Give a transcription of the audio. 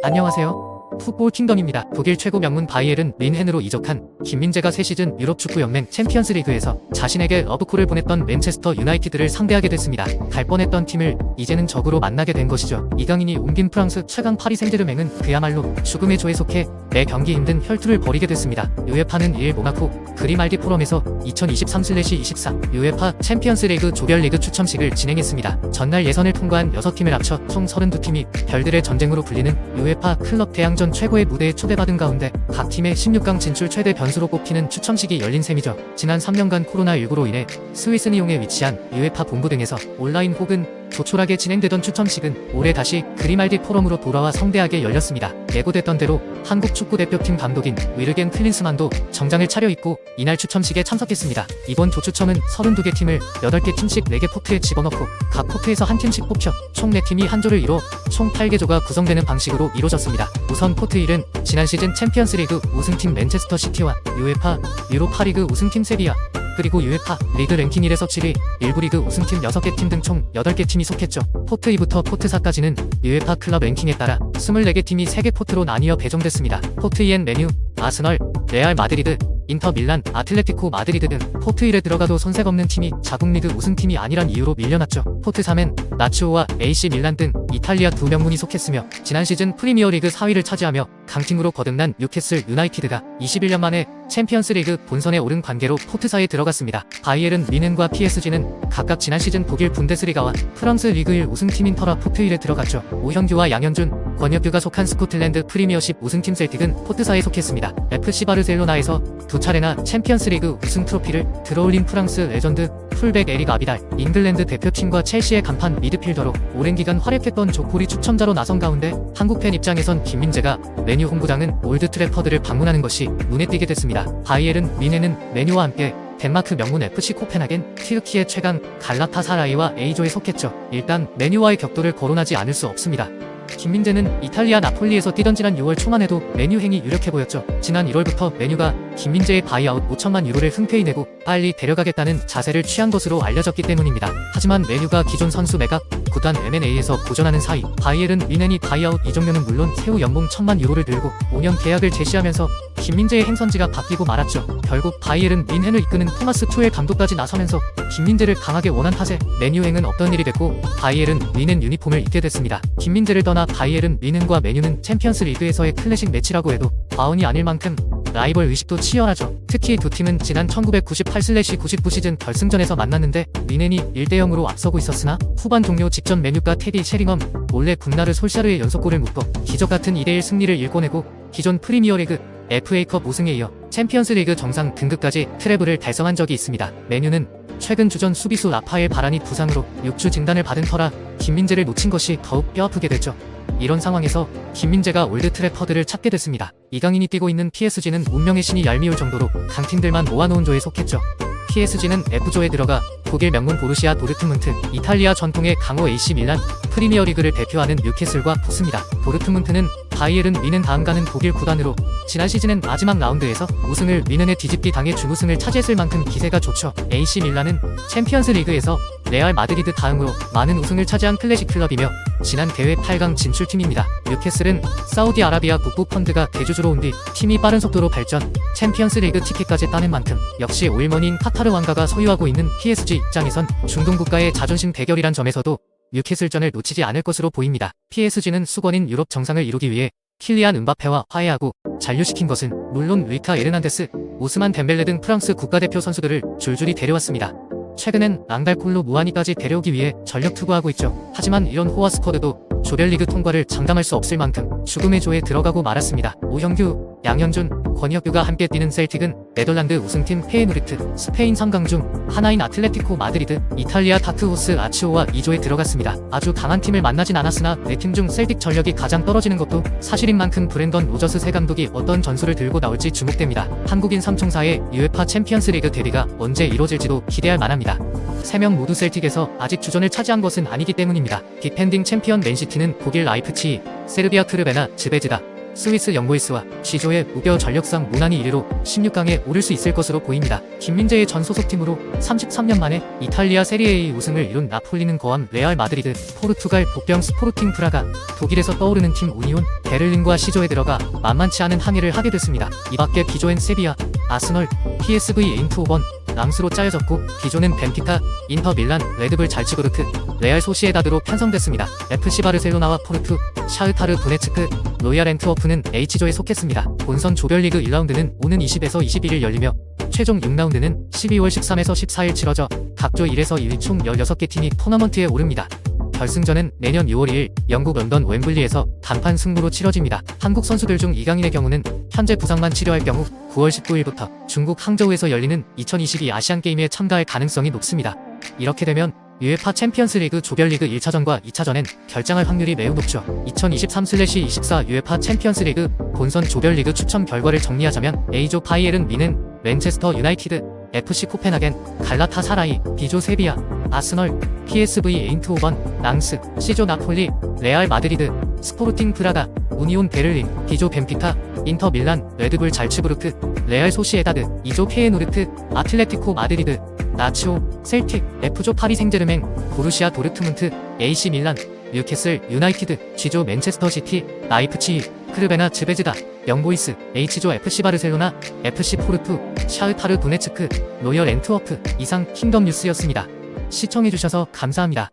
안녕하세요. 풋볼 킹덤입니다. 독일 최고 명문 바이에른 뮌헨으로 이적한 김민재가 새 시즌 유럽 축구 연맹 챔피언스 리그에서 자신에게 러브콜을 보냈던 맨체스터 유나이티드를 상대하게 됐습니다. 갈 뻔했던 팀을 이제는 적으로 만나게 된 것이죠. 이강인이 옮긴 프랑스 최강 파리 생제르맹은 그야말로 죽음의 조에 속해 매 경기 힘든 혈투를 벌이게 됐습니다. 우에파는 2일 모나코 그리말디 포럼에서 2023/24 우에파 챔피언스 리그 조별리그 추첨식을 진행했습니다. 전날 예선을 통과한 6팀을 합쳐 총 32팀이 별들의 전쟁으로 불리는 우에파 클럽 대항전 최고의 무대에 초대받은 가운데 각 팀의 16강 진출 최대 변수로 꼽히는 추첨식이 열린 셈이죠. 지난 3년간 코로나19로 인해 스위스 리옹에 위치한 우에파 본부 등에서 온라인 혹은 조촐하게 진행되던 추첨식은 올해 다시 그리말디 포럼으로 돌아와 성대하게 열렸습니다. 예고됐던 대로 한국 축구대표팀 감독인 위르겐 클린스만도 정장을 차려입고 이날 추첨식에 참석했습니다. 이번 조추첨은 32개 팀을 8개 팀씩 4개 포트에 집어넣고 각 포트에서 한 팀씩 뽑혀 총 4팀이 한 조를 이뤄 총 8개 조가 구성되는 방식으로 이루어졌습니다. 우선 포트 1은 지난 시즌 챔피언스리그 우승팀 맨체스터 시티와 우에파 유로파리그 우승팀 세비야, 그리고 우에파 리그 랭킹 1에서 7위, 일부 리그 우승팀 6개 팀 등 총 8개 팀이 속했죠. 포트 2부터 포트 4까지는 우에파 클럽 랭킹에 따라 24개 팀이 3개 포트로 나뉘어 배정됐습니다. 포트 2엔 메뉴, 아스널, 레알 마드리드, 인터 밀란, 아틀레티코 마드리드 등 포트 1에 들어가도 손색 없는 팀이 자국 리그 우승팀이 아니란 이유로 밀려났죠. 포트 3엔 라츠오와 AC 밀란 등 이탈리아 두 명문이 속했으며 지난 시즌 프리미어리그 4위를 차지하며 강팀으로 거듭난 뉴캐슬 유나이티드가 21년 만에 챔피언스리그 본선에 오른 관계로 포트 4에 들어갔습니다. 바이에른 뮌헨과 PSG는 각각 지난 시즌 독일 분데스리가와 프랑스 리그 1 우승팀인 터라 포트 1에 들어갔죠. 오현규와 양현준, 권혁규가 속한 스코틀랜드 프리미어십 우승팀 셀틱은 포트 4에 속했습니다. FC 바르셀로나에서 두 차례나 챔피언스리그 우승 트로피를 들어올린 프랑스 레전드 풀백 에릭 아비달, 잉글랜드 대표팀과 첼시의 간판 미드필더로 오랜 기간 활약했던 조콜이 추첨자로 나선 가운데 한국 팬 입장에선 김민재가 메뉴 홍구장은 올드 트래퍼드를 방문하는 것이 눈에 띄게 됐습니다. 바이에른 뮌헨은 메뉴와 함께 덴마크 명문 FC 코펜하겐, 튀르키예 최강 갈라타사라이와 A조에 속했죠. 일단 메뉴와의 격돌을 거론하지 않을 수 없습니다. 김민재는 이탈리아 나폴리에서 뛰던 지난 6월 초만 해도 메뉴 행이 유력해 보였죠. 지난 1월부터 메뉴가 김민재의 바이아웃 5천만 유로를 흔쾌히 내고 빨리 데려가겠다는 자세를 취한 것으로 알려졌기 때문입니다. 하지만 메뉴가 기존 선수 매각, 구단 M&A에서 고전하는 사이 바이에른 뮌헨이 바이아웃 이적료는 물론 세후 연봉 1천만 유로를 늘고 5년 계약을 제시하면서 김민재의 행선지가 바뀌고 말았죠. 결국 바이에른 뮌헨을 이끄는 토마스 투엘 감독까지 나서면서 김민재를 강하게 원한 탓에 메뉴행은 없던 일이 됐고 바이에른 뮌헨 유니폼을 입게 됐습니다. 김민재를 떠나 바이에른 뮌헨과 메뉴는 챔피언스 리그에서의 클래식 매치라고 해도 과언이 아닐 만큼 라이벌 의식도 치열하죠. 특히 두 팀은 지난 1998/99 시즌 결승전에서 만났는데 뮌헨이 1대0으로 앞서고 있었으나 후반 종료 직전 메뉴가 테디 셰링엄, 몰래 군나르 솔샤르의 연속골을 묶어 기적같은 2대1 승리를 일궈내고 기존 프리미어리그 FA컵 우승에 이어 챔피언스리그 정상 등급까지 트래블을 달성한 적이 있습니다. 메뉴는 최근 주전 수비수 라파엘 바란이 부상으로 6주 진단을 받은 터라 김민재를 놓친 것이 더욱 뼈아프게 됐죠. 이런 상황에서 김민재가 올드 트래퍼드를 찾게 됐습니다. 이강인이 뛰고 있는 PSG는 운명의 신이 얄미울 정도로 강팀들만 모아놓은 조에 속했죠. PSG는 F조에 들어가 독일 명문 보르시아 도르트문트, 이탈리아 전통의 강호 AC 밀란, 프리미어리그를 대표하는 뉴캐슬과 붙습니다. 도르트문트는 바이에른 뮌헨 다음 가는 독일 구단으로 지난 시즌엔 마지막 라운드에서 우승을 뮌헨에 뒤집기 당해 준우승을 차지했을 만큼 기세가 좋죠. AC 밀란은 챔피언스 리그에서 레알 마드리드 다음으로 많은 우승을 차지한 클래식 클럽이며 지난 대회 8강 진출팀입니다. 뉴캐슬은 사우디아라비아 국부 펀드가 대주주로 온 뒤 팀이 빠른 속도로 발전, 챔피언스 리그 티켓까지 따낸 만큼 역시 오일머니인 카타르 왕가가 소유하고 있는 PSG 입장에선 중동 국가의 자존심 대결이란 점에서도 뉴캐슬전을 놓치지 않을 것으로 보입니다. PSG는 수건인 유럽 정상을 이루기 위해 킬리안 음바페와 화해하고 잔류시킨 것은 물론 루이카 에르난데스, 오스만 덴벨레 등 프랑스 국가대표 선수들을 줄줄이 데려왔습니다. 최근엔 랑달콜로 무하니까지 데려오기 위해 전력 투구하고 있죠. 하지만 이런 호화 스쿼드도 조별리그 통과를 장담할 수 없을 만큼 죽음의 조에 들어가고 말았습니다. 오현규, 양현준, 권혁규가 함께 뛰는 셀틱은 네덜란드 우승팀 페예누르트, 스페인 3강 중 하나인 아틀레티코 마드리드, 이탈리아 다크호스 아치오와 2조에 들어갔습니다. 아주 강한 팀을 만나진 않았으나 4팀 중 셀틱 전력이 가장 떨어지는 것도 사실인 만큼 브렌던 로저스 새 감독이 어떤 전술을 들고 나올지 주목됩니다. 한국인 삼총사의 우에파 챔피언스리그 데뷔가 언제 이뤄질지도 기대할 만합니다. 3명 모두 셀틱에서 아직 주전을 차지한 것은 아니기 때문입니다. 디펜딩 챔피언 맨시티는 독일 라이프치히, 세르비아 크르베나, 즈베즈다, 스위스 영보이스와 G조의 무려 전력상 무난히 1위로 16강에 오를 수 있을 것으로 보입니다. 김민재의 전 소속팀으로 33년 만에 이탈리아 세리에A 우승을 이룬 나폴리는 거함 레알 마드리드, 포르투갈 복병 스포르팅 브라가, 독일에서 떠오르는 팀 우니온 베를린과 C조에 들어가 만만치 않은 항해를 하게 됐습니다. 이밖에 B조엔 세비야, 아스널, PSV 에인트호번, 랑스로 짜여졌고 D조는 벤피카, 인터 밀란, 레드불 잘츠부르크, 레알 소시에다드로 편성됐습니다. FC 바르셀로나와 포르투, 샤흐타르 도네츠크, 로얄 앤트워프는 H조에 속했습니다. 본선 조별리그 1라운드는 오는 20에서 21일 열리며 최종 6라운드는 12월 13에서 14일 치러져 각조 1에서 2위 총 16개 팀이 토너먼트에 오릅니다. 결승전은 내년 6월 2일 영국 런던 웸블리에서 단판 승부로 치러집니다. 한국 선수들 중 이강인의 경우는 현재 부상만 치료할 경우 9월 19일부터 중국 항저우에서 열리는 2022 아시안게임에 참가할 가능성이 높습니다. 이렇게 되면 UEFA 챔피언스리그 조별리그 1차전과 2차전엔 결장할 확률이 매우 높죠. 2023/24 UEFA 챔피언스리그 본선 조별리그 추첨 결과를 정리하자면 A조 바이에른 뮌헨, 맨체스터 유나이티드, FC 코펜하겐, 갈라타사라이, B조 세비야, 아스널, PSV 에인트호번, 랑스, C조 나폴리, 레알 마드리드, 스포르팅 브라가, 우니온 베를린, D조 벤피카, 인터 밀란, 레드불 잘츠부르크, 레알 소시에다드, E조 페예노르트, 아틀레티코 마드리드, 나치오, 셀틱, F조 파리 생제르맹, 보루시아 도르트문트, AC 밀란, 뉴캐슬 유나이티드, G조 맨체스터 시티, 라이프치히, 크르베나 즈베즈다, 영보이스, H조 FC 바르셀로나, FC 포르투, 샤흐타르 도네츠크, 로열 앤트워프. 이상 킹덤 뉴스였습니다. 시청해주셔서 감사합니다.